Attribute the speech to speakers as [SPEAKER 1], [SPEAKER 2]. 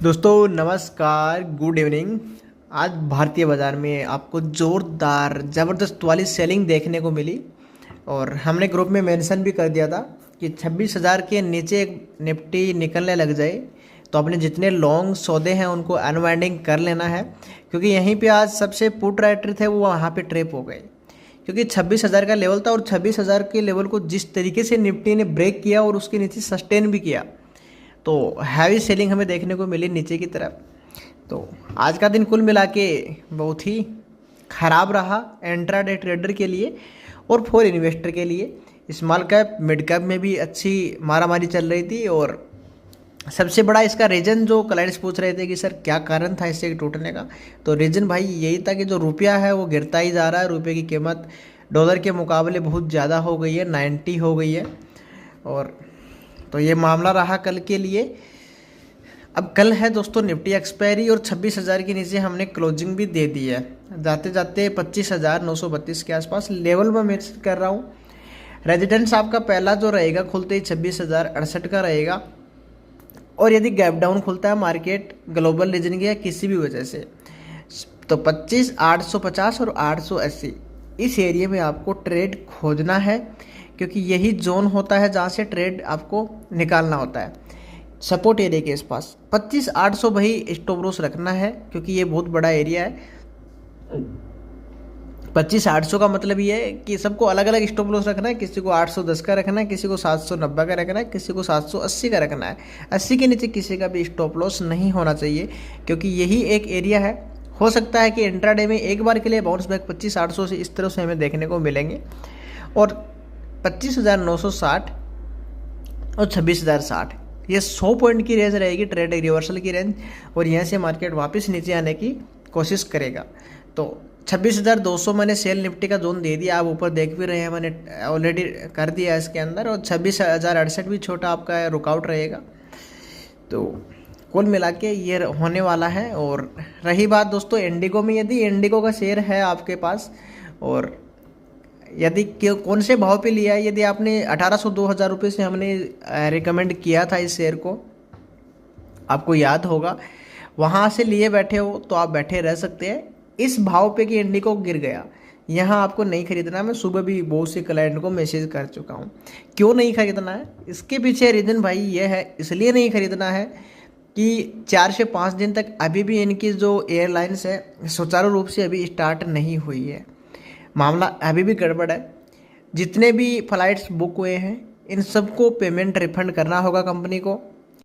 [SPEAKER 1] दोस्तों नमस्कार, good evening. आज भारतीय बाज़ार में आपको ज़ोरदार ज़बरदस्त वाली सेलिंग देखने को मिली और हमने ग्रुप में मेंशन भी कर दिया था कि 26,000 के नीचे निफ्टी निकलने लग जाए तो अपने जितने लॉन्ग सौदे हैं उनको अनवाइंडिंग कर लेना है, क्योंकि यहीं पे आज सबसे पुट राइटर थे वो वहाँ पे ट्रैप हो गए। क्योंकि 26,000 का लेवल था और 26,000 के लेवल को जिस तरीके से निफ्टी ने ब्रेक किया और उसके नीचे सस्टेन भी किया, तो हैवी सेलिंग हमें देखने को मिली नीचे की तरफ। तो आज का दिन कुल मिला के बहुत ही ख़राब रहा इंट्राडे ट्रेडर के लिए और फॉर इन्वेस्टर के लिए। स्मॉल कैप मिड कैप में भी अच्छी मारामारी चल रही थी और सबसे बड़ा इसका रीज़न जो क्लाइंट्स पूछ रहे थे कि सर क्या कारण था इससे टूटने का, तो रीज़न भाई यही था कि जो रुपया है वो गिरता ही जा रहा है। रुपये की कीमत डॉलर के मुकाबले बहुत ज़्यादा हो गई है, 90 हो गई है। और तो ये मामला रहा कल के लिए। अब कल है दोस्तों निफ्टी एक्सपायरी और 26,000 के नीचे हमने क्लोजिंग भी दे दी है। जाते जाते 25,932 के आसपास लेवल में मेंशन कर रहा हूँ। रेजिडेंस आपका पहला जो रहेगा खुलते ही 26,068 का रहेगा और यदि गैप डाउन खुलता है मार्केट ग्लोबल रीजन की या किसी भी वजह से तो 25,850 और 880 इस एरिया में आपको ट्रेड खोजना है, क्योंकि यही जोन होता है जहाँ से ट्रेड आपको निकालना होता है। सपोर्ट एरिया के आसपास 25,800 भाई स्टॉप लॉस रखना है, क्योंकि ये बहुत बड़ा एरिया है। 25,800 का मतलब ये है कि सबको अलग अलग स्टॉप लॉस रखना है। किसी को 810 का रखना है, किसी को 790 का रखना है, किसी को 780 का रखना है। 80 के नीचे किसी का भी स्टॉप लॉस नहीं होना चाहिए, क्योंकि यही एक एरिया है। हो सकता है कि इंट्राडे में एक बार के लिए बाउंस बैक 25,800 से इस तरह से हमें देखने को मिलेंगे और 25,960 और 26,060 ये 100 पॉइंट की रेंज रहेगी, ट्रेड रिवर्सल की रेंज, और यहाँ से मार्केट वापस नीचे आने की कोशिश करेगा। तो 26,200 मैंने सेल निफ्टी का जोन दे दिया, आप ऊपर देख भी रहे हैं, मैंने ऑलरेडी कर दिया इसके अंदर। और 26,068 भी छोटा आपका रुकआउट रहेगा। तो कुल मिला के ये होने वाला है। और रही बात दोस्तों इंडिगो में, यदि इंडिगो का शेयर है आपके पास और यदि कौन से भाव पे लिया है, यदि आपने 1,800-2,000 रुपये से हमने रिकमेंड किया था इस शेयर को, आपको याद होगा, वहाँ से लिए बैठे हो तो आप बैठे रह सकते हैं इस भाव पे कि इंडिगो गिर गया। यहाँ आपको नहीं खरीदना। मैं सुबह भी बहुत से क्लाइंट को मैसेज कर चुका हूँ क्यों नहीं खरीदना है। इसके पीछे रीज़न भाई ये है, इसलिए नहीं खरीदना है कि 4 से 5 दिन तक अभी भी इनकी जो एयरलाइंस है सुचारू रूप से अभी स्टार्ट नहीं हुई है। मामला अभी भी गड़बड़ है। जितने भी फ्लाइट्स बुक हुए हैं इन सबको पेमेंट रिफंड करना होगा कंपनी को।